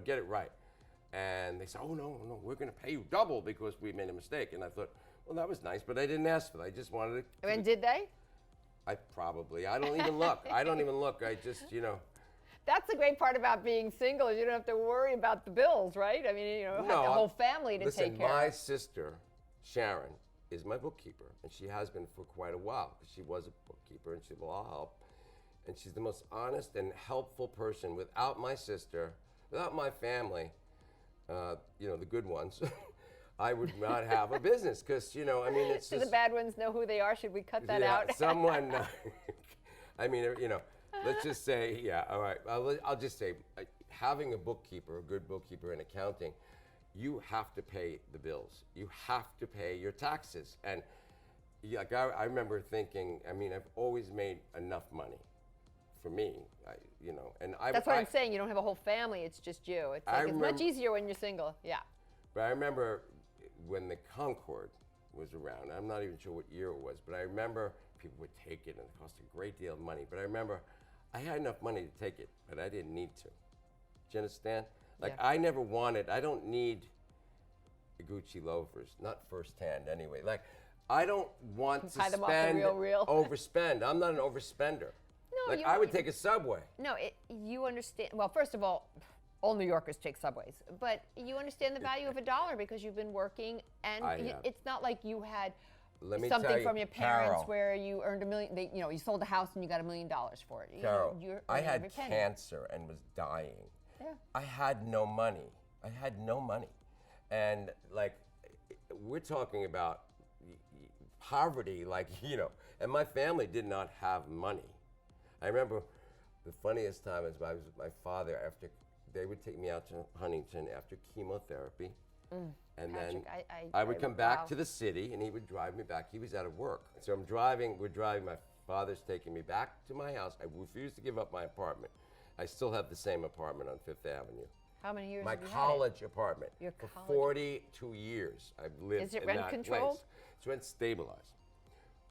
get it right. And they said, oh no, we're going to pay you double because we made a mistake. And I thought, well, that was nice, but I didn't ask for that. I just wanted to. And did they? I don't even look. I just, That's the great part about being single, is you don't have to worry about the bills, right? I mean, have the whole family to take care of. My sister, Sharon, is my bookkeeper, and she has been for quite a while, because she was a bookkeeper, and she said, well, I'll help. And she's the most honest and helpful person. Without my sister, without my family, the good ones, I would not have a business, because, it's Do just... the bad ones know who they are? Should we cut that out? Someone, let's just say, all right, I'll just say, having a bookkeeper, a good bookkeeper in accounting, you have to pay the bills. You have to pay your taxes. And I remember thinking, I've always made enough money for me, That's what I'm saying. You don't have a whole family. It's just you. It's much easier when you're single. Yeah. But I remember when the Concorde was around, I'm not even sure what year it was, but I remember people would take it, and it cost a great deal of money. But I remember I had enough money to take it, but I didn't need to. Do you understand? Yeah. I never wanted, I don't need Gucci loafers, not firsthand anyway. I don't want to spend, overspend. I'm not an overspender. No, I would take a subway. No, you understand. Well, first of all New Yorkers take subways, but you understand the value of $1 because you've been working, and it's not like you had something from your parents, Carol, where you earned $1 million. You sold a house and you got $1 million for it. Carol, I had cancer and was dying. Yeah. I had no money. And we're talking about poverty, and my family did not have money. I remember the funniest time is I was with my father after. They would take me out to Huntington after chemotherapy, and Patrick, then I would come back to the city, and he would drive me back. He was out of work, so we're driving. My father's taking me back to my house. I refuse to give up my apartment. I still have the same apartment on Fifth Avenue. How many years My have you college apartment. Your For college- 42 years I've lived Is it in rent that controlled? place. It's rent stabilized.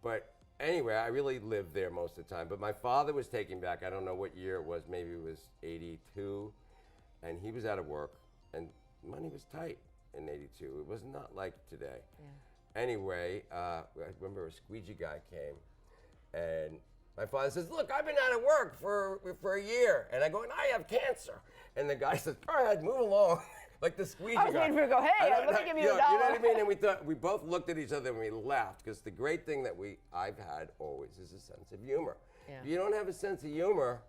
But anyway, I really lived there most of the time. But my father was taking back, I don't know what year it was, maybe it was 82, and he was out of work, and money was tight in 82. It was not like today. Yeah. Anyway, I remember a squeegee guy came, and my father says, look, I've been out of work for a year. And I go, and I have cancer. And the guy says, go ahead, move along. Like the squeegee guy. I was waiting for you to go, hey, let me give you $1. You know what I mean? And we both looked at each other and we laughed, because the great thing that I've had always is a sense of humor. Yeah. If you don't have a sense of humor,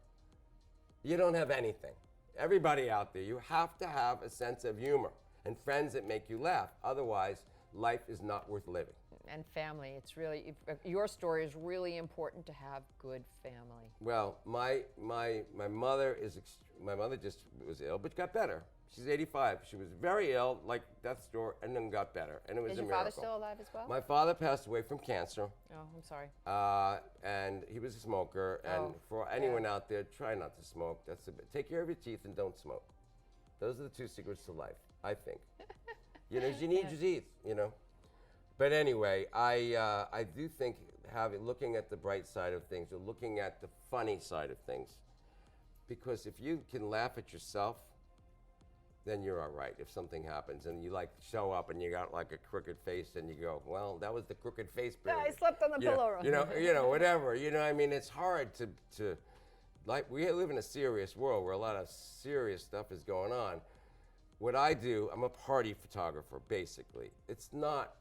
you don't have anything. Everybody out there, you have to have a sense of humor and friends that make you laugh. Otherwise, life is not worth living. And family. It's really, your story is really important to have good family. Well, my mother my mother just was ill, but got better. She's 85. She was very ill, like death's door, and then got better, and it was Is a your miracle. father still alive as well? My father passed away from cancer, Oh, I'm sorry. and he was a smoker. And Oh, for anyone out there, try not to smoke. Take care of your teeth and don't smoke. Those are the two secrets to life, I think. You know, you need your teeth. You know. But anyway, I do think looking at the bright side of things, or looking at the funny side of things, because if you can laugh at yourself, then you're all right. If something happens and you like show up and you got like a crooked face, and you go, well, that was the crooked face period. I slept on the pillow. You know, whatever. You know, I mean, it's hard to like, we live in a serious world where a lot of serious stuff is going on. What I do, I'm a party photographer, basically. It's not,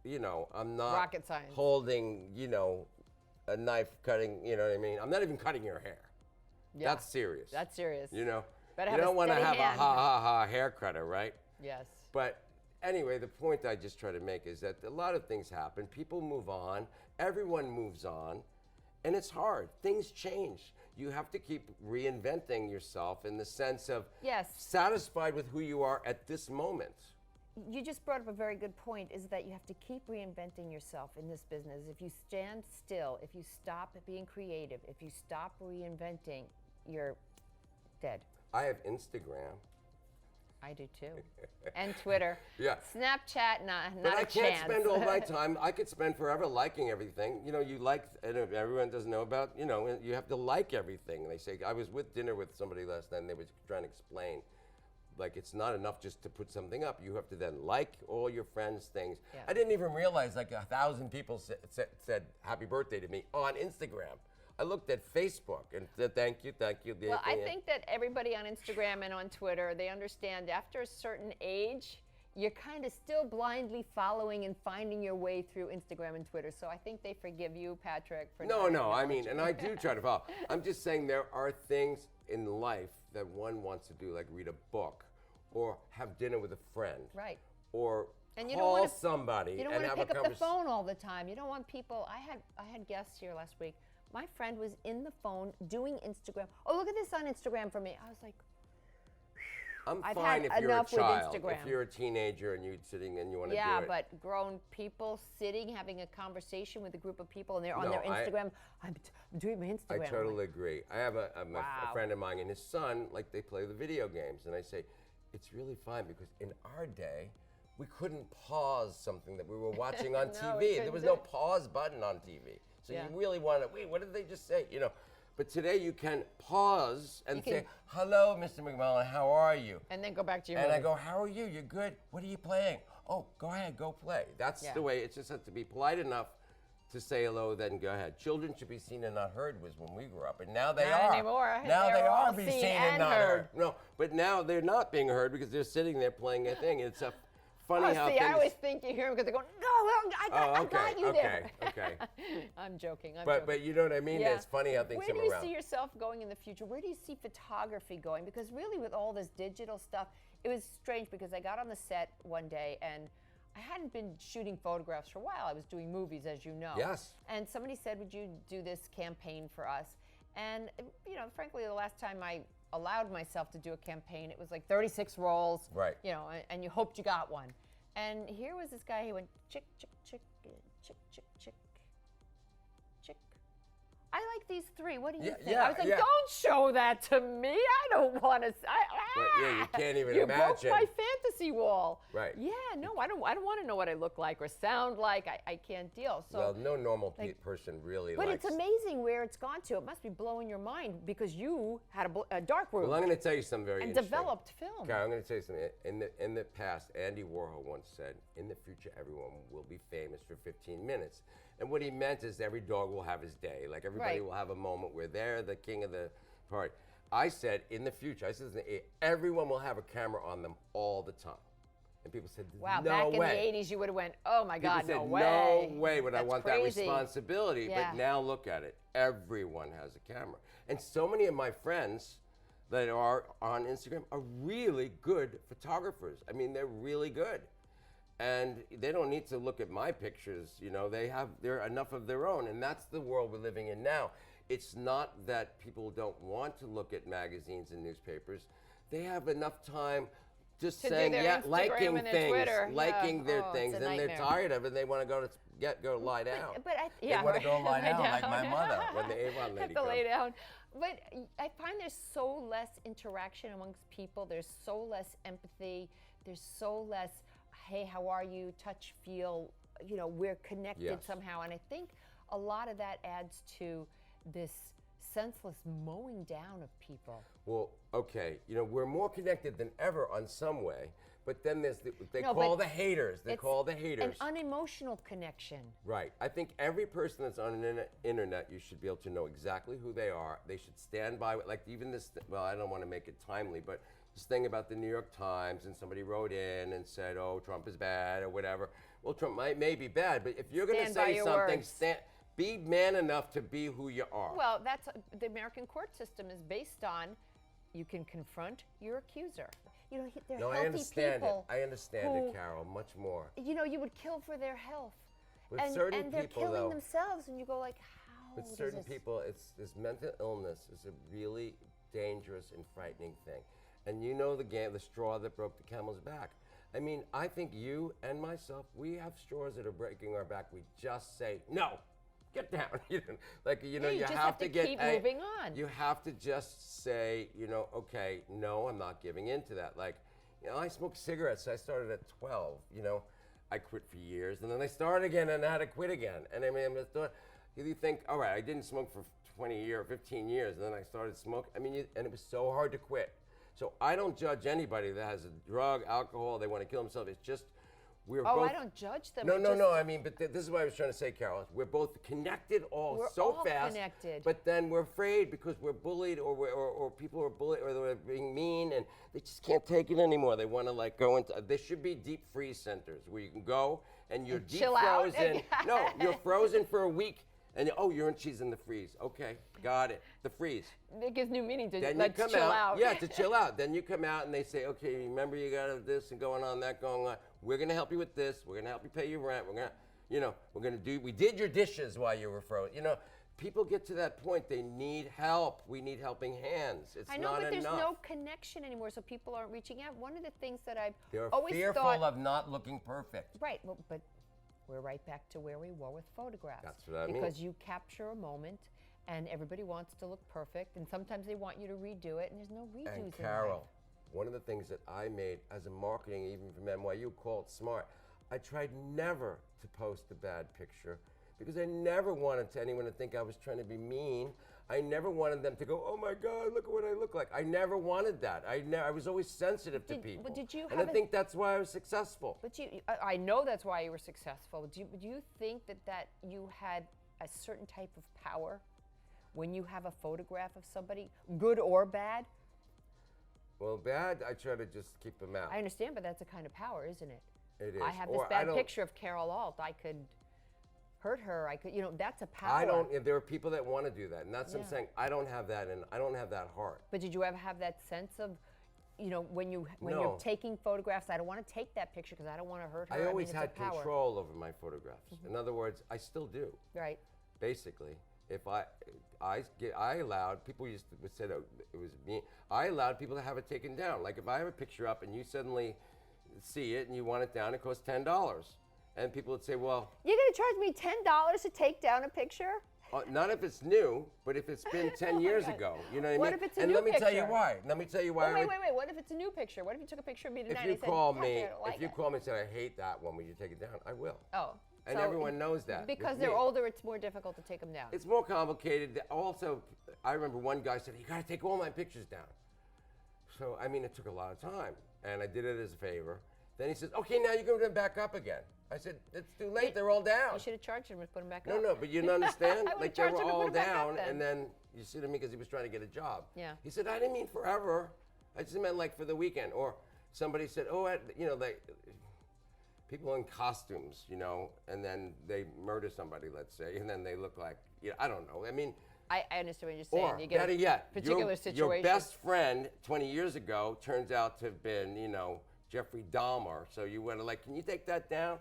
you know, I'm not Rocket science. holding, you know, a knife cutting, you know what I mean? I'm not even cutting your hair. Yeah. That's serious. That's serious. You know? Better You have a don't want to steady have hand. a ha hair cutter, right? Yes. But anyway, the point I just try to make is that a lot of things happen. People move on. Everyone moves on. And it's hard. Things change. You have to keep reinventing yourself in the sense of Yes. satisfied with who you are at this moment. You just brought up a very good point, is that you have to keep reinventing yourself in this business. If you stand still, if you stop being creative, if you stop reinventing, you're dead. I have Instagram. I do too. And Twitter. Yeah. Snapchat, not But a I can't chance. spend all my time. I could spend forever liking everything. You know, you like, and if everyone doesn't know about, you know, you have to like everything. And they say, I was with dinner with somebody last night, and they were trying to explain, like, it's not enough just to put something up. You have to then like all your friends' things. Yeah. I didn't even realize like 1,000 people said happy birthday to me on Instagram. I looked at Facebook and said, thank you. Well, I think that everybody on Instagram and on Twitter, they understand after a certain age, you're kind of still blindly following and finding your way through Instagram and Twitter. So I think they forgive you, Patrick, for No, not I mean, acknowledging. and I do try to follow. I'm just saying there are things in life that one wants to do, like read a book or have dinner with a friend. Right. Or And you don't call wanna- somebody You don't and want to have pick a up the conversation. phone all the time. You don't want people. I had guests here last week. My friend was in the phone doing Instagram. Oh, look at this on Instagram for me. I was like, I'm I've fine had if you're a enough with child. Instagram. If you're a teenager and you're sitting and you want to yeah, do it. but grown people sitting, having a conversation with a group of people, and they're on No, their I- Instagram. I'm doing my I Instagram. I'm like, totally agree. I have a Wow. friend of mine and his son, like they play the video games. And I say, it's really fine because in our day, we couldn't pause something that we were watching on No, we TV. There couldn't was do no it. pause button on TV. So Yeah. you really want to, wait, what did they just say? You know, but today you can pause and You can- say, hello, Mr. McMullan, how are you? and then go back to your And I movie. go, how are you? You're good. What are you playing? Oh, go ahead, go play. That's Yeah. the way. It just has to be polite enough to say hello, then go ahead. Children should be seen and not heard was when we grew up, and now they Not are. anymore. Now They're they all are being seen seen and and not heard. heard. No, but now they're not being heard because they're sitting there playing a thing. It's a funny Oh, how see, things. I always think you hear them because they're going, no, I got you there. okay. I'm joking. I'm But joking. you know what I mean? Yeah. It's funny how things Where come do you around. see yourself going in the future? Where do you see photography going? Because really, with all this digital stuff, it was strange because I got on the set one day and I hadn't been shooting photographs for a while. I was doing movies, as you know. Yes. And somebody said, would you do this campaign for us? And, you know, frankly, the last time I allowed myself to do a campaign, it was like 36 rolls. Right. You know, and you hoped you got one. And here was this guy, he went, chick, chick, chick, chick, chick, chick, chick. I like these three. What do you think? I was like, don't show that to me. I don't want to. Well, yeah, you can't even You imagine. broke my fantasy wall. Right. Yeah, no, I don't want to know what I look like or sound like. I can't deal. So, Well, no normal person really but likes. it's amazing where it's gone to. It must be blowing your mind because you had a dark room. Well, I'm going to tell you something very and interesting. developed film. Carol, I'm going to tell you something. In the past, Andy Warhol once said, "In the future, everyone will be famous for 15 minutes." And what he meant is every dog will have his day. Like everybody Right. will have a moment where they're the king of the party. I said, in the future, I said, everyone will have a camera on them all the time. And people said, Wow, no back way. in the 80s, you would have went, oh my People God, said, no way. no way would I That's want crazy. that responsibility. Yeah. But now look at it. Everyone has a camera. And so many of my friends that are on Instagram are really good photographers. I mean, they're really good. And they don't need to look at my pictures, you know, they're enough of their own. And that's the world we're living in now. It's not that people don't want to look at magazines and newspapers. They have enough time just To do saying, their yeah, Instagram liking and their things, Twitter. liking Yeah. their Oh, it's things, a and they're nightmare. tired of it. And they want to go lie down. But They want to go lie down like my down. mother when the Avon lady Have to comes. lay down. But I find there's so less interaction amongst people. There's so less empathy. There's so less, hey, how are you? Touch, feel. You know, we're connected Yes. somehow. And I think a lot of that adds to this senseless mowing down of people. Well, okay, you know, we're more connected than ever on some way, but then there's they No, call but the haters. They it's call the haters. An unemotional connection. Right. I think every person that's on an internet, you should be able to know exactly who they are. They should stand by, like even this, well, I don't want to make it timely, but this thing about the New York Times and somebody wrote in and said, oh, Trump is bad or whatever. Well, Trump may be bad, but if you're going to Stand by say your something, words. be man enough to be who you are. Well, that's the American court system is based on you can confront your accuser. You know, they're no, healthy I understand people. it. I understand who, it, Carol, much more. You know, you would kill for their health. With and certain they're people, killing though, themselves, and you go like, how? with does certain this- people, this mental illness is a really dangerous and frightening thing. And you know the straw that broke the camel's back. I mean, I think you and myself, we have straws that are breaking our back. We just say, no, get down. You know, you you just have to get keep moving on. You have to just say, you know, okay, no, I'm not giving in to that. Like, you know, I smoked cigarettes. I started at 12. You know, I quit for years, and then I started again, and I had to quit again. And I mean, you think, all right, I didn't smoke for 20 years, 15 years, and then I started smoking. I mean, and it was so hard to quit. So I don't judge anybody that has a drug, alcohol, they want to kill themselves. It's just we're both. I don't judge them. No. I mean, but this is what I was trying to say, Carol. is we're both connected We're so all fast. connected. But then we're afraid because we're bullied or people are bullied or they're being mean and they just can't take it anymore. They want to like go into. There should be deep freeze centers where you can go and you're deep chill out. frozen. No, you're frozen for a week. And she's in the freeze. Okay, got it. The freeze. It gives new meaning to Then let's you come chill out. out. Yeah, to chill out. Then you come out and they say, okay, remember you got this and going on, that going on. We're gonna help you with this. We're gonna help you pay your rent. We did your dishes while you were frozen. You know, people get to that point. They need help. We need helping hands. It's I know, not but there's enough. no connection anymore, so people aren't reaching out. One of the things that I've They're always fearful thought, of not looking perfect. right, well, but we're right back to where we were with photographs. That's what I mean. Because you capture a moment, and everybody wants to look perfect, and sometimes they want you to redo it, and there's no redos in And life. Carol, one of the things that I made as a marketing, even from NYU, called smart, I tried never to post a bad picture because I never wanted anyone to think I was trying to be mean. I never wanted them to go, oh my God, look at what I look like. I never wanted that. I was always sensitive to people. But did you and have I think that's why I was successful. But I know that's why you were successful. Do you think that you had a certain type of power when you have a photograph of somebody, good or bad? Well, bad, I try to just keep them out. I understand, but that's a kind of power, isn't it? It is. I have this Or I bad don't- picture of Carol Alt. I could hurt her. I could, that's a power. I don't, there are people that want to do that. And that's what I'm Yeah. saying. I don't have that, and I don't have that heart. But did you ever have that sense of, when you're No. taking photographs, I don't want to take that picture because I don't want to hurt her. I always mean, had it's a power. control over my photographs. In other words, I still do. Right. Basically, if I allowed people would say that it was me. I allowed people to have it taken down. Like if I have a picture up and you suddenly see it and you want it down, it costs $10, and people would say, well, You're going to charge me $10 to take down a picture? Not if it's new, but if it's been 10 years God. ago. You know what I mean? What if it's a and new let me tell you picture? why. Let me tell you why. Oh, wait. What if it's a new picture? What if you took a picture of me tonight If you and I said, call Patrick, me, I don't like if you it. call me and say I hate that one, will you take it down? I will. Oh. And so everyone knows that. Because with they're me. older, it's more difficult to take them down. It's more complicated. Also, I remember one guy said, you got to take all my pictures down. So, I mean, it took a lot of time. And I did it as a favor. Then he says, okay, now you're going to back up again. I said, it's too late. They're all down. You should have charged him to put them back No, up. no, but you understand? I would've Like, they charged were him to put all 'em back up down. then. And then, you see what I mean? Because he was trying to get a job. Yeah. He said, I didn't mean forever. I just meant like for the weekend. Or somebody said, people in costumes, and then they murder somebody, let's say, and then they look like, I don't know. I mean, I understand what you're saying. or You get better a yet, particular situation. your best friend 20 years ago turns out to have been, Jeffrey Dahmer. So you went like, can you take that down?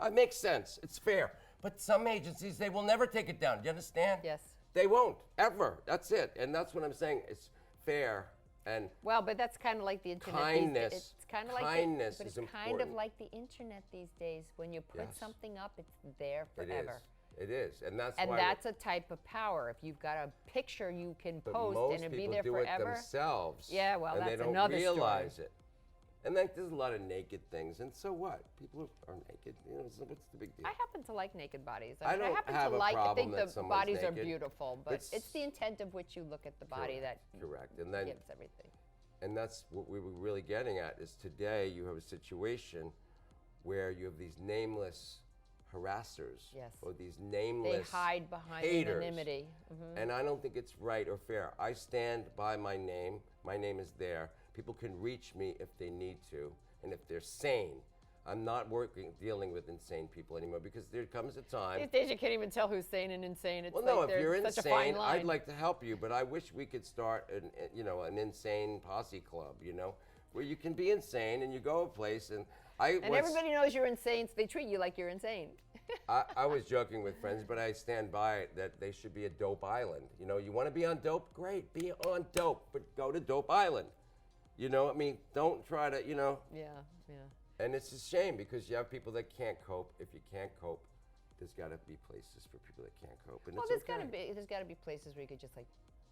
It makes sense. It's fair. But some agencies, they will never take it down. Do you understand? Yes. They won't, ever. That's it. And that's what I'm saying. It's fair. And Well, but that's kind of like the internet. Kindness. It's kind of like Kindness but is it's kind of important. like the internet these days. When you put Yes. something up, it's there it forever. is. It is. And that's And why. that's a type of power. If you've got a picture you can But post most and it'll be people there do forever. it themselves. Yeah, well, and that's they don't another story. realize it. And then there's a lot of naked things, and so what? People are naked. So what's the big deal? I happen to like naked bodies. I don't happen have to a like. I problem think that the someone's bodies are naked. beautiful, but It's- it's the intent of which you look at the body that Correct. And then, gives everything. and that's what we were really getting at is today you have a situation where you have these nameless harassers Yes. or these They nameless hide behind haters. anonymity. And I don't think it's right or fair. I stand by my name. My name is there. People can reach me if they need to, and if they're sane. I'm not dealing with insane people anymore because there comes a time. These days you can't even tell who's sane and insane. It's Well, like no, if there's you're such a fine insane, line. I'd like to help you, but I wish we could start an insane posse club, where you can be insane and you go a place and and everybody knows you're insane, so they treat you like you're insane. I was joking with friends, but I stand by it that they should be a dope island. You want to be on dope? Great, be on dope, but go to Dope Island. Don't try to, Yeah. And it's a shame because you have people that can't cope. If you can't cope, there's got to be places for people that can't cope, and Well, it's there's okay. got to be places where you could just like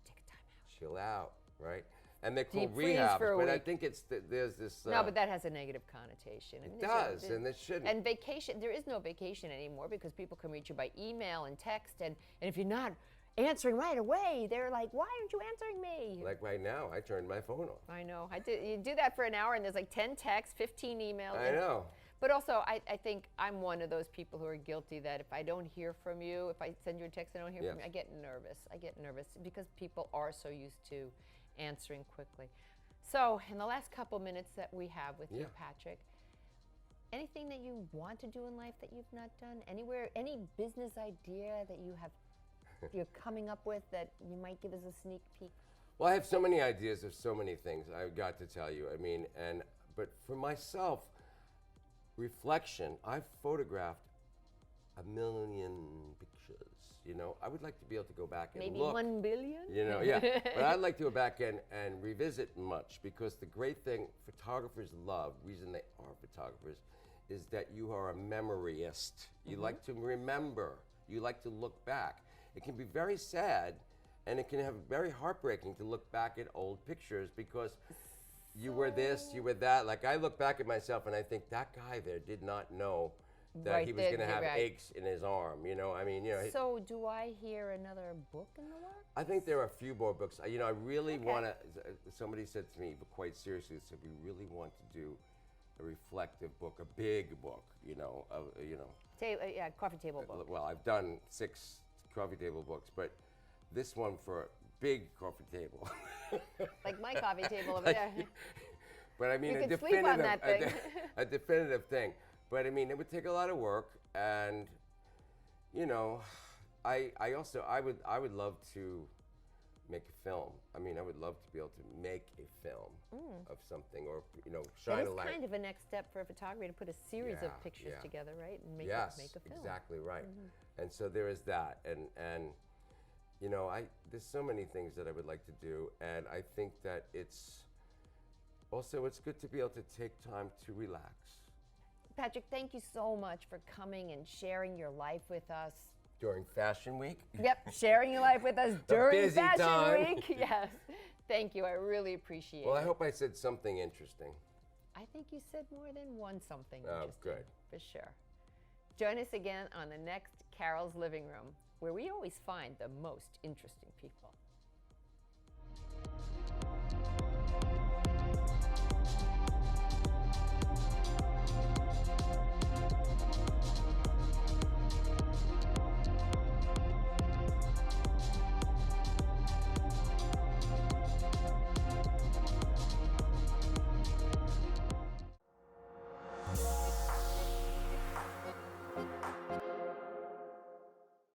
take a time out. Chill out, right? And they're Deep called freeze rehabs, for a but I week. think there's this. No, but that has a negative connotation. I mean, it there's does, and it shouldn't. And vacation, there is no vacation anymore because people can reach you by email and text, and if you're not answering right away, they're like, "Why aren't you answering me?" Like right now, I turned my phone off. I know. You do that for an hour, and there's like 10 texts, 15 emails. I know. But also, I think I'm one of those people who are guilty that if I don't hear from you, if I send you a text and I don't hear from you, I get nervous. I get nervous because people are so used to answering quickly. So, in the last couple minutes that we have with you, Patrick, anything that you want to do in life that you've not done? Any business idea that you're coming up with that you might give us a sneak peek? Well, I have so many ideas of so many things I've got to tell you. But for myself, reflection, I've photographed 1 million pictures. I would like to be able to go back and Maybe look. 1 billion? But I'd like to go back and revisit much because the great thing photographers love, reason they are photographers, is that you are a memoryist. You like to remember. You like to look back. It can be very sad and it can have very heartbreaking to look back at old pictures because you were this, you were that. Like I look back at myself and I think that guy there did not know that Right, he was going to have right. aches in his arm. So, do I hear another book in the works? I think there are a few more books. I really want to. Somebody said to me, but quite seriously, they said we really want to do a reflective book, a big book. Coffee table book. Well, I've done 6 coffee table books, but this one for a big coffee table. Like my coffee table over there. But I mean, You a could sleep on definitive, that thing. a definitive thing. But I mean, it would take a lot of work, and I would love to make a film. I mean, I would love to be able to make a film of something, or shine That a is light. kind of a next step for a photographer to put a series Yeah, of pictures yeah. together, right? And make Yes, a film. exactly right. And so there is that, and there's so many things that I would like to do, and I think that it's good to be able to take time to relax. Patrick, thank you so much for coming and sharing your life with us. During Fashion Week? Yep, sharing your life with us during busy Fashion time. Week. Yes. Thank you. I really appreciate Well, it. I hope I said something interesting. I think you said more than one something Oh, interesting. good. For sure. Join us again on the next Carol's Living Room, where we always find the most interesting people.